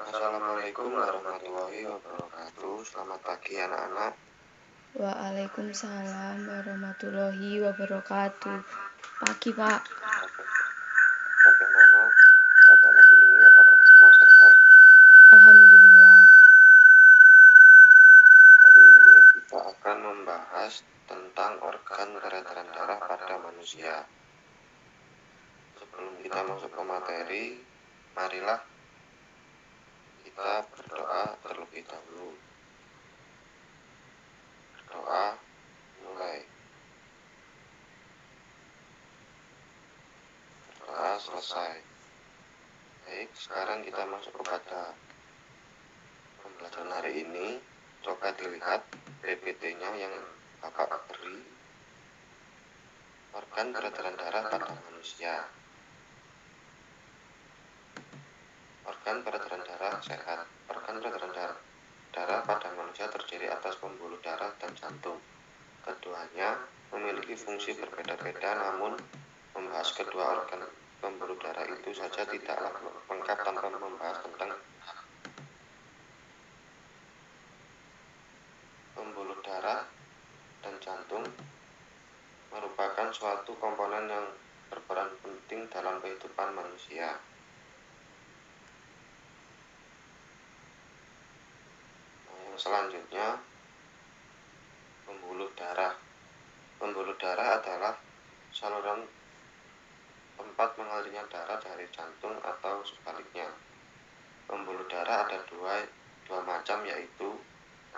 Assalamualaikum warahmatullahi wabarakatuh. Selamat pagi anak-anak. Waalaikumsalam warahmatullahi wabarakatuh. Pagi, Pak. Bagaimana keadaan hari ini? Apakah semua sehat? Alhamdulillah. Hari ini kita akan membahas tentang organ peredaran darah pada manusia. Sebelum kita masuk ke materi, marilah kita berdoa terlebih dahulu. Berdoa mulai. Berdoa selesai. Baik, sekarang kita masuk kepada pembelajaran hari ini. Coba dilihat PPT-nya yang Bapak beri. Organ peredaran darah pada manusia. Organ peredaran darah sehat. Organ peredaran darah pada manusia terdiri atas pembuluh darah dan jantung. Keduanya memiliki fungsi berbeda-beda, namun membahas kedua organ pembuluh darah itu saja tidaklah lengkap tanpa membahas tentang pembuluh darah dan jantung. Merupakan suatu komponen yang berperan penting dalam kehidupan manusia. Yang selanjutnya, pembuluh darah. Pembuluh darah adalah saluran tempat mengalirnya darah dari jantung atau sebaliknya. Pembuluh darah ada dua macam, yaitu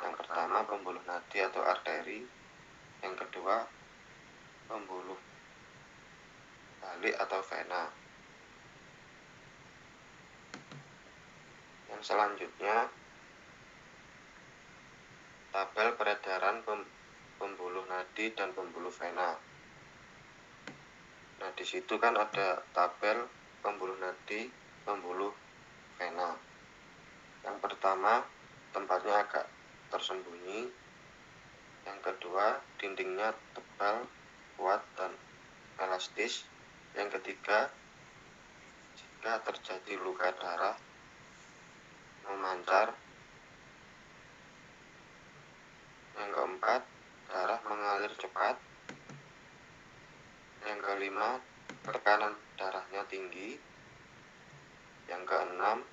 yang pertama pembuluh nadi atau arteri, yang kedua pembuluh balik atau vena. Yang selanjutnya, tabel peredaran pembuluh nadi dan pembuluh vena. Nah, di situ kan ada tabel pembuluh nadi, pembuluh vena. Yang pertama, tempatnya agak tersembunyi. Yang kedua, dindingnya tebal, kuat, dan elastis. Yang ketiga, jika terjadi luka darah memancar. Yang keempat, darah mengalir cepat. Yang kelima, tekanan darahnya tinggi. Yang keenam,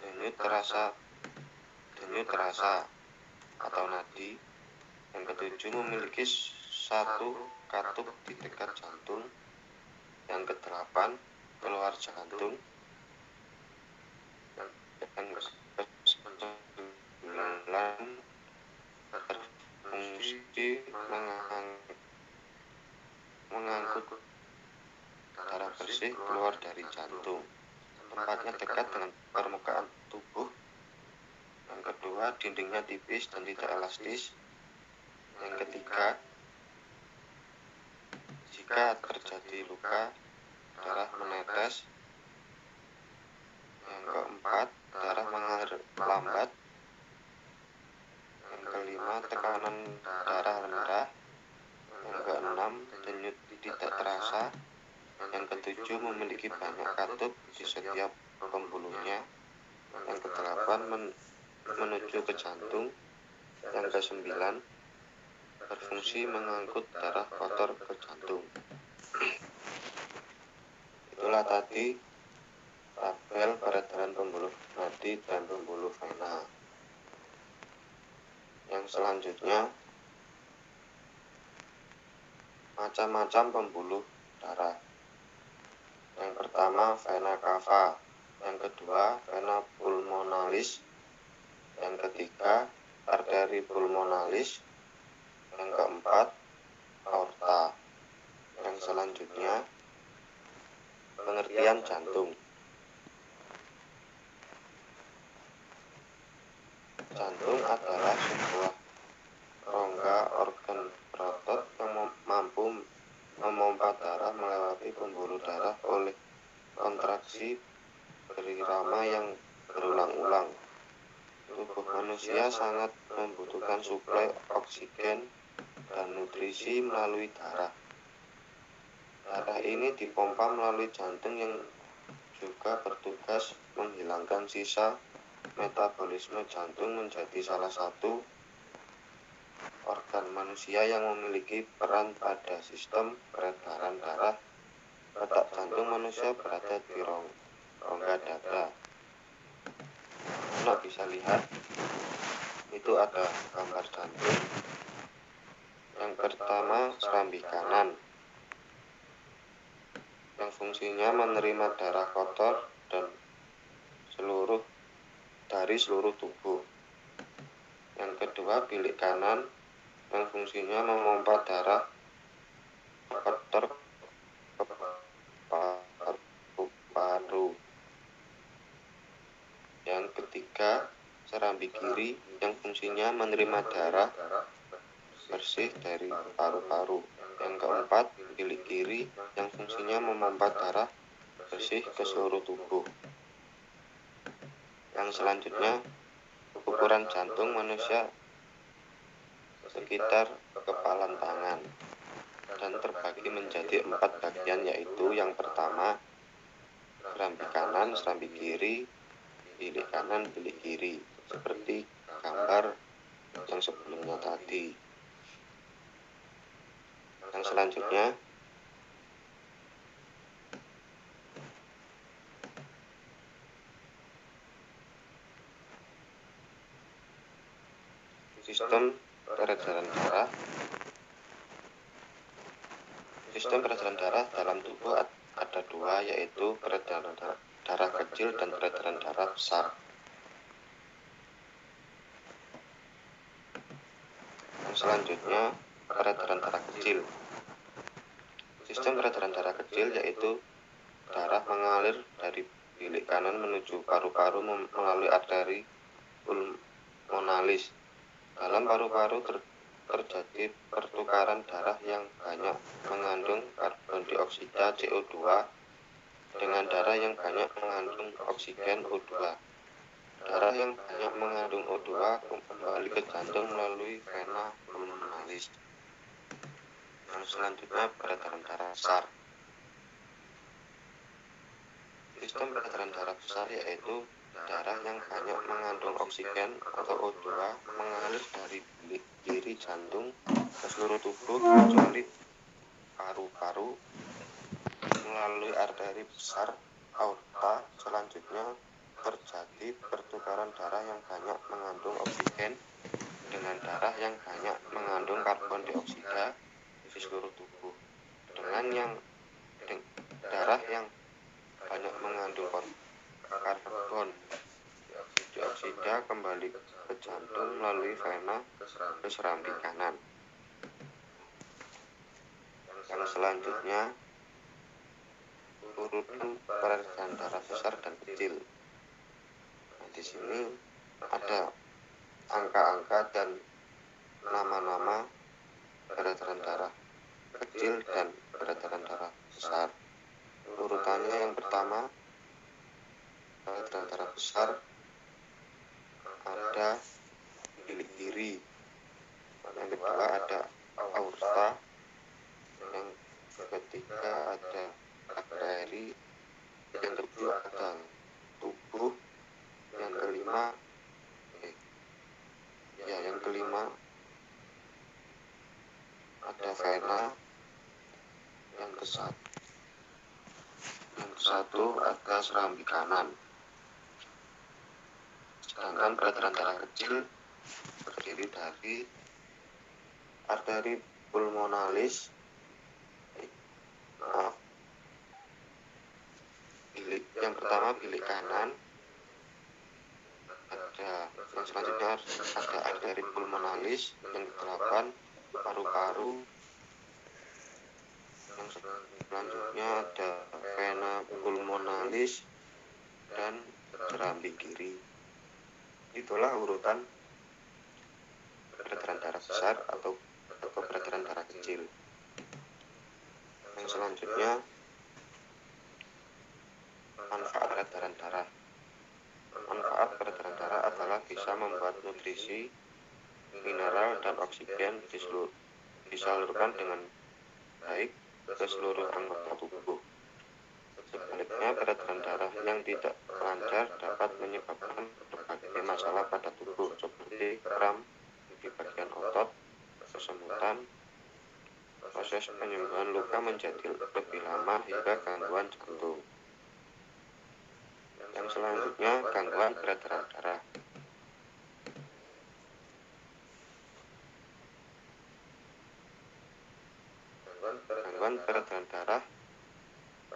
denyut terasa atau nadi. Yang ketujuh, memiliki satu katup di dekat jantung. Yang kedelapan, keluar jantung. Yang kesembilan, berfungsi mengangkut darah bersih keluar dari jantung. Tempatnya dekat dengan permukaan tubuh. Yang kedua, dindingnya tipis dan tidak elastis. Yang ketiga, jika terjadi luka, darah menetes. Yang keempat, darah mengalir lambat. Yang kelima, tekanan darah rendah. Yang keenam, denyut tidak terasa. Yang ketujuh, memiliki banyak katup di setiap pembuluhnya. Yang kedelapan, menuju ke jantung. Yang kesembilan, berfungsi mengangkut darah kotor ke jantung. Itulah tadi tabel peredaran pembuluh nadi dan pembuluh vena. Yang selanjutnya, macam-macam pembuluh darah. Yang pertama, vena cava. Yang kedua, vena pulmonalis. Yang ketiga, arteri pulmonalis. Yang keempat, aorta. Yang selanjutnya, pengertian jantung. Jantung adalah sebuah rongga organ berotot yang mampu memompa darah melewati pembuluh darah oleh kontraksi berirama yang berulang-ulang. Tubuh manusia sangat membutuhkan suplai oksigen dan nutrisi melalui darah. Darah ini dipompa melalui jantung yang juga bertugas menghilangkan sisa metabolisme jantung menjadi salah satu organ manusia yang memiliki peran pada sistem peredaran darah. Letak jantung manusia berada di rongga dada. Anak bisa lihat, itu ada gambar jantung. Yang pertama, serambi kanan, yang fungsinya menerima darah kotor dan dari seluruh tubuh. Yang kedua, bilik kanan, yang fungsinya memompa darah kotor ke paru-paru. Yang ketiga, serambi kiri, yang fungsinya menerima darah bersih dari paru-paru. Yang keempat, bilik kiri, yang fungsinya memompa darah bersih ke seluruh tubuh. Yang selanjutnya, ukuran jantung manusia sekitar kepalan tangan dan terbagi menjadi 4 bagian, yaitu yang pertama, serambi kanan, serambi kiri, bilik kanan, bilik kiri, seperti gambar yang sebelumnya tadi. Yang selanjutnya, sistem peredaran darah. Sistem peredaran darah dalam tubuh ada dua, yaitu peredaran darah kecil dan peredaran darah besar. Yang selanjutnya, peredaran darah kecil. Sistem peredaran darah kecil yaitu darah mengalir dari bilik kanan menuju paru-paru melalui arteri pulmonalis. Dalam paru-paru terjadi pertukaran darah yang banyak mengandung karbon dioksida CO2 dengan darah yang banyak mengandung oksigen O2. Darah yang banyak mengandung O2 kembali ke jantung melalui vena pulmonalis. Yang selanjutnya, peredaran darah besar. Sistem peredaran darah besar yaitu darah yang banyak mengandung oksigen atau O2 mengalir dari bilik kiri jantung ke seluruh tubuh kecuali paru-paru melalui arteri besar aorta. Selanjutnya terjadi pertukaran darah yang banyak mengandung oksigen dengan darah yang banyak mengandung karbon dioksida di seluruh tubuh. Darah yang banyak mengandung karbon dioksida kembali ke jantung melalui vena ke serambi kanan. Yang selanjutnya, urutan peredaran darah besar dan kecil. Nah, di sini ada angka-angka dan nama-nama peredaran darah kecil dan peredaran darah besar. Urutannya, yang pertama, peredaran darah besar ada bilik kiri. Yang kedua ada aorta. Yang ketiga ada arteri. Yang kedua ada tubuh. Yang kelima ada vena. Yang kesatu ada serambi kanan. Sedangkan peredaran darah kecil terdiri dari arteri pulmonalis, yang pertama bilik kanan, yang selanjutnya ada arteri pulmonalis, yang ke-8 paru-paru, yang selanjutnya ada vena pulmonalis dan serambi kiri. Itulah urutan peredaran darah besar atau peredaran darah kecil. Yang selanjutnya, manfaat peredaran darah. Manfaat peredaran darah adalah bisa membuat nutrisi, mineral, dan oksigen disalurkan dengan baik ke seluruh anggota tubuh. Sebaliknya, peredaran darah yang tidak lancar dapat menyebabkan berbagai masalah pada tubuh seperti kram di bagian otot, kesemutan, proses penyembuhan luka menjadi lebih lama hingga gangguan jantung. Yang selanjutnya, gangguan peredaran darah. Gangguan peredaran darah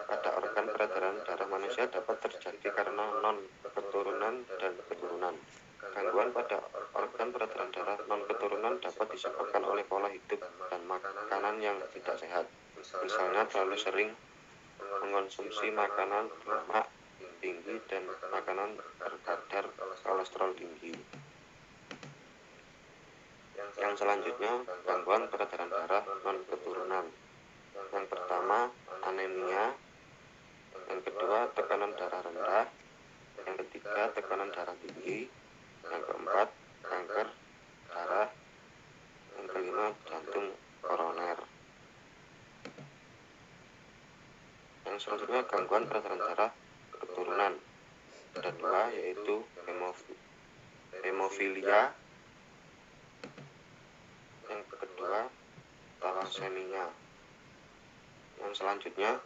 pada organ peredaran darah manusia dapat terjadi karena non-keturunan dan keturunan. Gangguan pada organ peredaran darah non-keturunan dapat disebabkan oleh pola hidup dan makanan yang tidak sehat. Misalnya terlalu sering mengonsumsi makanan berlemak tinggi dan makanan berkadar kolesterol tinggi. Yang selanjutnya, gangguan peredaran darah non-keturunan. Yang pertama, anemia. Yang kedua, tekanan darah rendah. Yang ketiga, tekanan darah tinggi. Yang keempat, kanker darah. Yang kelima, jantung koroner. Yang selanjutnya, gangguan peredaran darah keturunan. Ada dua, yaitu hemofilia. Yang kedua, thalassemia. Yang selanjutnya,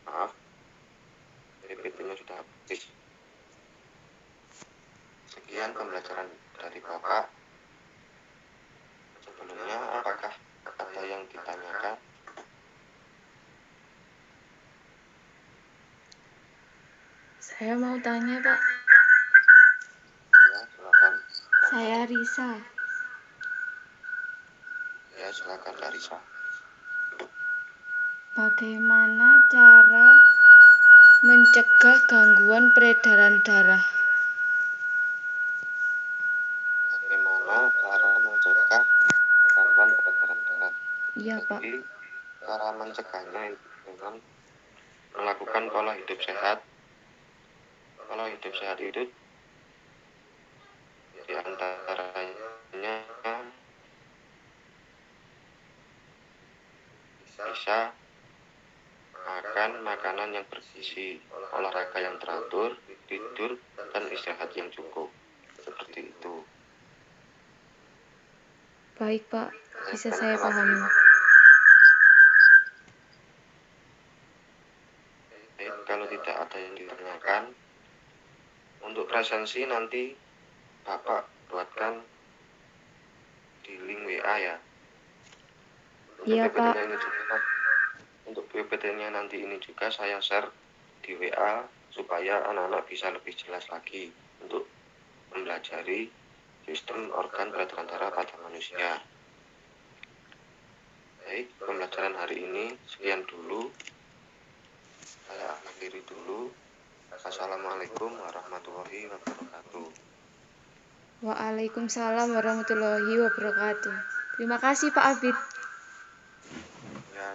maaf, PPT-nya sudah habis. Sekian pembelajaran dari Bapak. Sebelumnya, apakah ada yang ditanyakan? Saya mau tanya, Pak. Ya, silakan. Saya Risa. Ya, silakan Larissa. Bagaimana cara mencegah gangguan peredaran darah? Bagaimana cara mencegah gangguan peredaran darah? Iya, Pak. Jadi, cara mencegahnya itu dengan melakukan pola hidup sehat. Pola hidup sehat itu diantaranya bisa makan makanan yang bergizi, olahraga yang teratur, tidur, dan istirahat yang cukup. Seperti itu. Baik, Pak. Bisa saya pahami. Kalau tidak ada yang ditanyakan, untuk presensi nanti Bapak buatkan di link WA ya. Iya, Pak. Untuk PPT-nya nanti ini juga saya share di WA supaya anak-anak bisa lebih jelas lagi untuk mempelajari sistem organ peredaran darah pada manusia. Baik, pembelajaran hari ini sekian dulu. Saya akhiri dulu. Assalamualaikum warahmatullahi wabarakatuh. Waalaikumsalam warahmatullahi wabarakatuh. Terima kasih, Pak Abid. Ya,